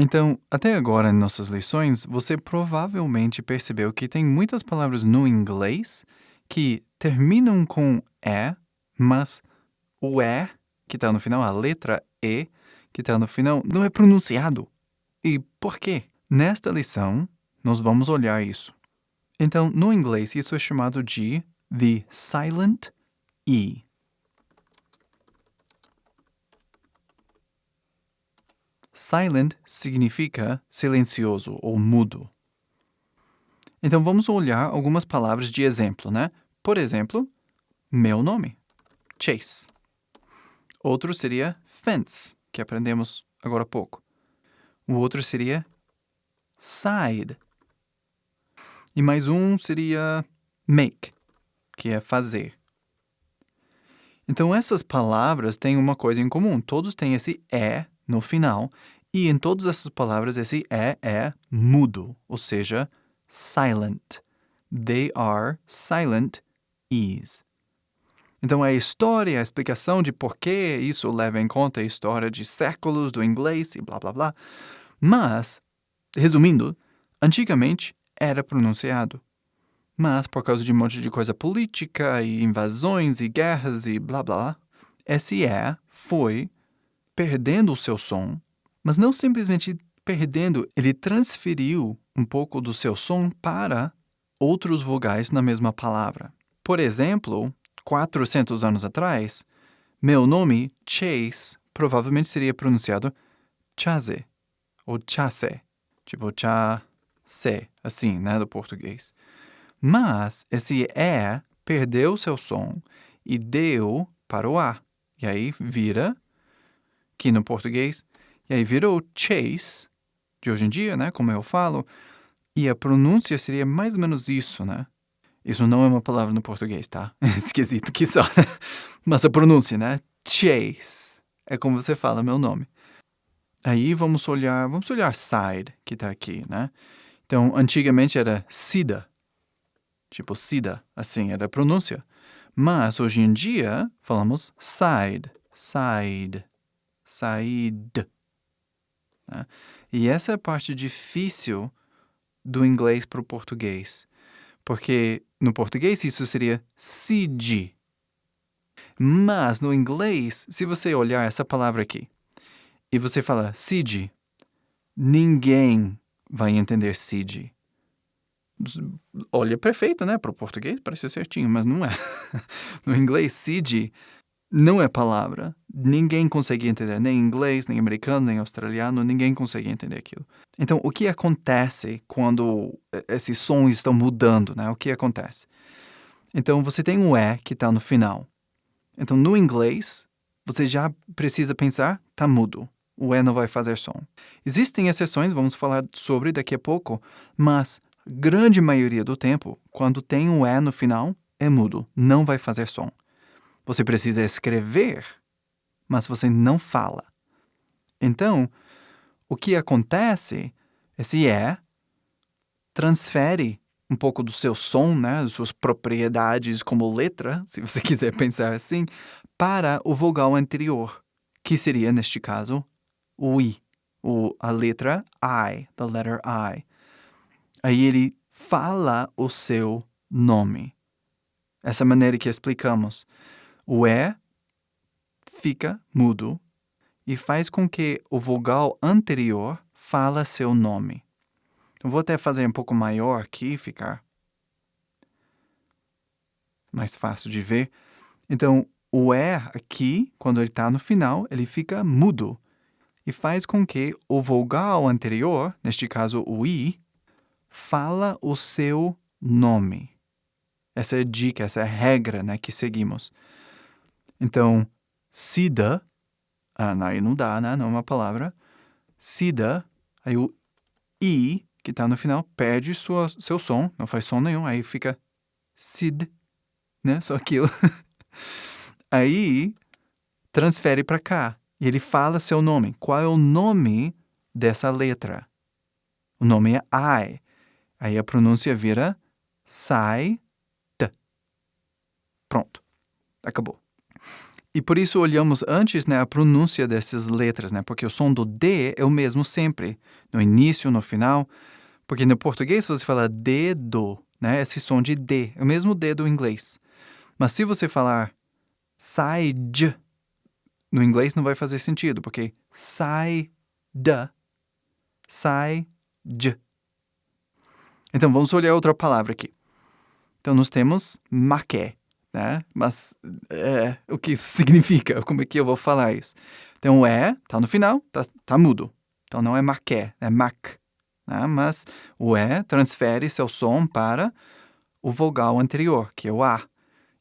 Então, até agora em nossas lições, você provavelmente percebeu que tem muitas palavras no inglês que terminam com "é", mas o "é" que está no final, a letra "e" que está no final, não é pronunciado. E por quê? Nesta lição, nós vamos olhar isso. Então, no inglês, isso é chamado de the silent E. Silent significa silencioso ou mudo. Então, vamos olhar algumas palavras de exemplo, né? Por exemplo, meu nome, Chase. Outro seria fence, que aprendemos agora há pouco. O outro seria side. E mais um seria make, que é fazer. Então, essas palavras têm uma coisa em comum. Todos têm esse "é" no final. E em todas essas palavras, esse "é" é mudo, ou seja, silent. They are silent E's. Então, a história, a explicação de por que isso leva em conta a história de séculos do inglês e blá, blá, blá. Mas, resumindo, antigamente era pronunciado. Mas, por causa de um monte de coisa política e invasões e guerras e blá, blá, esse "é" foi perdendo o seu som, mas não simplesmente perdendo, ele transferiu um pouco do seu som para outros vogais na mesma palavra. Por exemplo, 400 anos atrás, meu nome, Chase, provavelmente seria pronunciado Chase ou Chase, tipo Chase, assim, né, do português. Mas esse "é" perdeu seu som e deu para o "a". E aí vira, aqui no português, e aí virou Chase, de hoje em dia, né, como eu falo, e a pronúncia seria mais ou menos isso, né? Isso não é uma palavra no português, tá? Esquisito que só. Mas a pronúncia, né? Chase. É como você fala meu nome. Aí vamos olhar side, que tá aqui, né? Então, antigamente era sida. Tipo sida, assim, era a pronúncia. Mas, hoje em dia, falamos side, side, side. Né? E essa é a parte difícil do inglês para o português. Porque no português isso seria side. Mas no inglês, se você olhar essa palavra aqui e você falar side, ninguém vai entender side. Olha, perfeito, né? Para o português parece certinho, mas não é. No inglês, side não é palavra. Ninguém consegue entender, nem inglês, nem americano, nem australiano, ninguém consegue entender aquilo. Então, o que acontece quando esses sons estão mudando, né? O que acontece? Então, você tem um "é" que está no final. Então, no inglês, você já precisa pensar, tá mudo. O "é" não vai fazer som. Existem exceções, vamos falar sobre daqui a pouco, mas grande maioria do tempo, quando tem um "é" no final, é mudo, não vai fazer som. Você precisa escrever, mas você não fala. Então, o que acontece, esse "é" transfere um pouco do seu som, né, das suas propriedades como letra, se você quiser pensar assim, para o vogal anterior, que seria, neste caso, o I, a letra I, the letter I. Aí ele fala o seu nome. Essa maneira que explicamos. O "é" fica mudo e faz com que o vogal anterior fala seu nome. Eu vou até fazer um pouco maior aqui, ficar mais fácil de ver. Então, o "é" aqui, quando ele está no final, ele fica mudo e faz com que o vogal anterior, neste caso o I, fala o seu nome. Essa é a dica, essa é a regra, né, que seguimos. Então, sida, aí não dá, né, não é uma palavra. Sida, aí o I, que está no final, perde seu som, não faz som nenhum, aí fica sid, né, só aquilo. Aí, transfere para cá. E ele fala seu nome. Qual é o nome dessa letra? O nome é I. Aí a pronúncia vira sai. Pronto. Acabou. E por isso olhamos antes, né, a pronúncia dessas letras, né? Porque o som do D é o mesmo sempre, no início, no final. Porque no português você fala dedo, né? Esse som de D, é o mesmo D do inglês. Mas se você falar side, no inglês não vai fazer sentido, porque side, side. Então, vamos olhar outra palavra aqui. Então, nós temos maqué, né? Mas o que isso significa? Como é que eu vou falar isso? Então, o tá no final, tá mudo. Então, não é maqué, é mac. Né? Mas o transfere seu som para o vogal anterior, que é o A.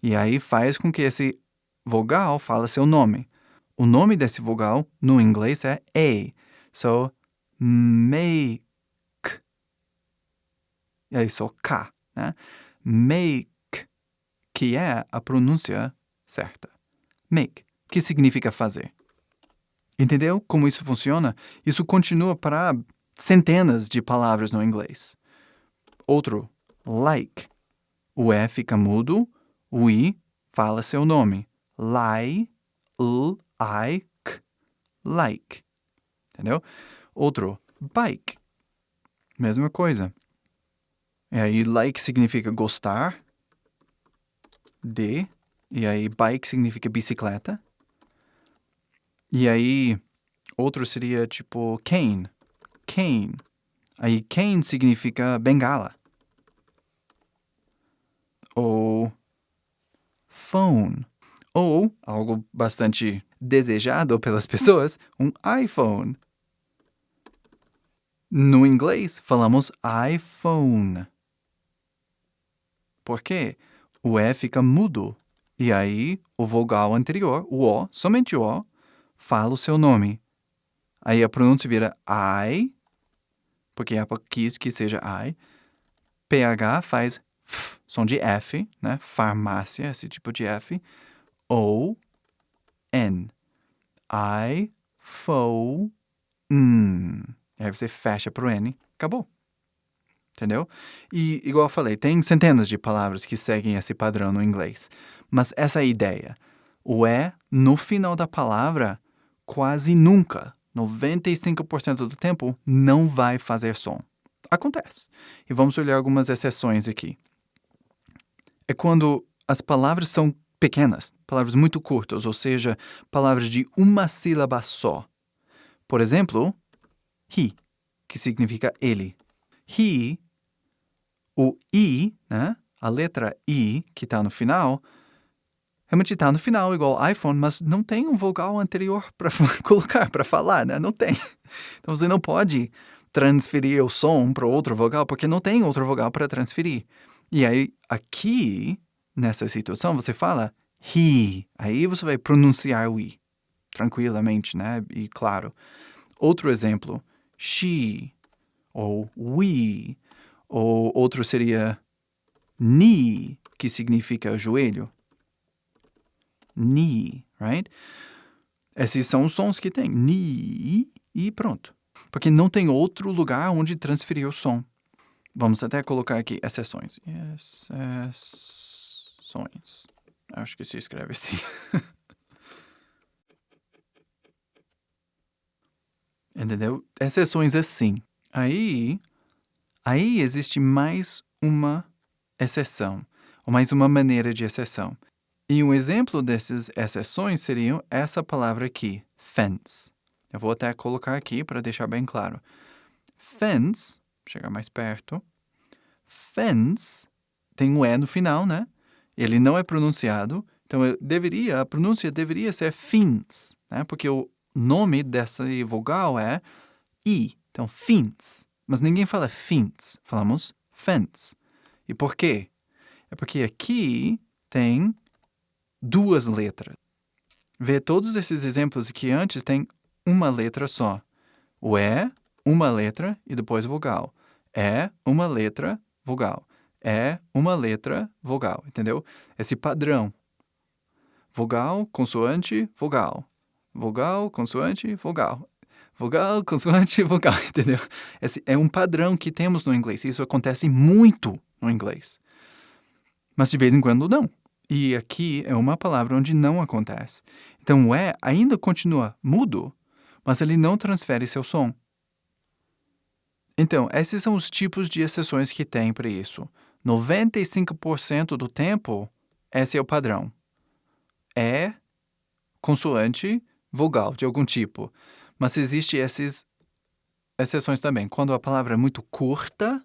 E aí faz com que esse vogal fale seu nome. O nome desse vogal, no inglês, é A. So, make. E aí só K, né? Make, que é a pronúncia certa. Make, que significa fazer. Entendeu como isso funciona? Isso continua para centenas de palavras no inglês. Outro, like. O E fica mudo, o I fala seu nome. Like, like. Entendeu? Outro, bike. Mesma coisa. E aí, like significa gostar de. E aí, bike significa bicicleta. E aí, outro seria tipo cane. Cane. Aí, cane significa bengala. Ou phone. Ou, algo bastante desejado pelas pessoas, um iPhone. No inglês, falamos iPhone. Por quê? O E fica mudo. E aí, o vogal anterior, o O, somente o O, fala o seu nome. Aí a pronúncia vira I, porque a quis que seja I. PH faz F, som de F, né? Farmácia, esse tipo de F. O, N. iPhone. Aí você fecha pro N, acabou. Entendeu? E, igual eu falei, tem centenas de palavras que seguem esse padrão no inglês. Mas essa é a ideia. O E, no final da palavra, quase nunca, 95% do tempo, não vai fazer som. Acontece. E vamos olhar algumas exceções aqui. É quando as palavras são pequenas, palavras muito curtas, ou seja, palavras de uma sílaba só. Por exemplo, he, que significa ele. He, o I, né? A letra I, que está no final, realmente está no final, igual iPhone, mas não tem um vogal anterior para colocar, para falar, né? Não tem. Então, você não pode transferir o som para outro vogal, porque não tem outro vogal para transferir. E aí, aqui, nessa situação, você fala he. Aí você vai pronunciar o I, tranquilamente, né? E claro. Outro exemplo, she, ou we, ou outro seria knee, que significa joelho. Knee, right? Esses são os sons que tem. Knee e pronto. Porque não tem outro lugar onde transferir o som. Vamos até colocar aqui exceções. Exceções. Acho que se escreve assim. Entendeu? Exceções assim. Aí existe mais uma exceção, ou mais uma maneira de exceção. E um exemplo dessas exceções seriam essa palavra aqui, fence. Eu vou até colocar aqui para deixar bem claro. Fence, chegar mais perto. Fence tem um E no final, né? Ele não é pronunciado, então a pronúncia deveria ser fins, né? Porque o nome dessa vogal é I, então fins. Mas ninguém fala fins, falamos fence. E por quê? É porque aqui tem duas letras. Vê todos esses exemplos aqui antes, tem uma letra só. O E, uma letra e depois vogal. É, uma letra, vogal. É, uma letra, vogal. Entendeu? Esse padrão. Vogal, consoante, vogal. Vogal, consoante, vogal. Vogal, consoante, vogal, entendeu? Esse é um padrão que temos no inglês. Isso acontece muito no inglês. Mas de vez em quando não. E aqui é uma palavra onde não acontece. Então, o E ainda continua mudo, mas ele não transfere seu som. Então, esses são os tipos de exceções que tem para isso. 95% do tempo, esse é o padrão. É consoante vogal de algum tipo. Mas existem essas exceções também. Quando a palavra é muito curta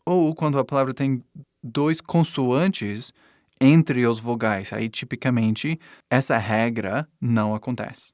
ou quando a palavra tem 2 consoantes entre os vogais. Aí, tipicamente, essa regra não acontece.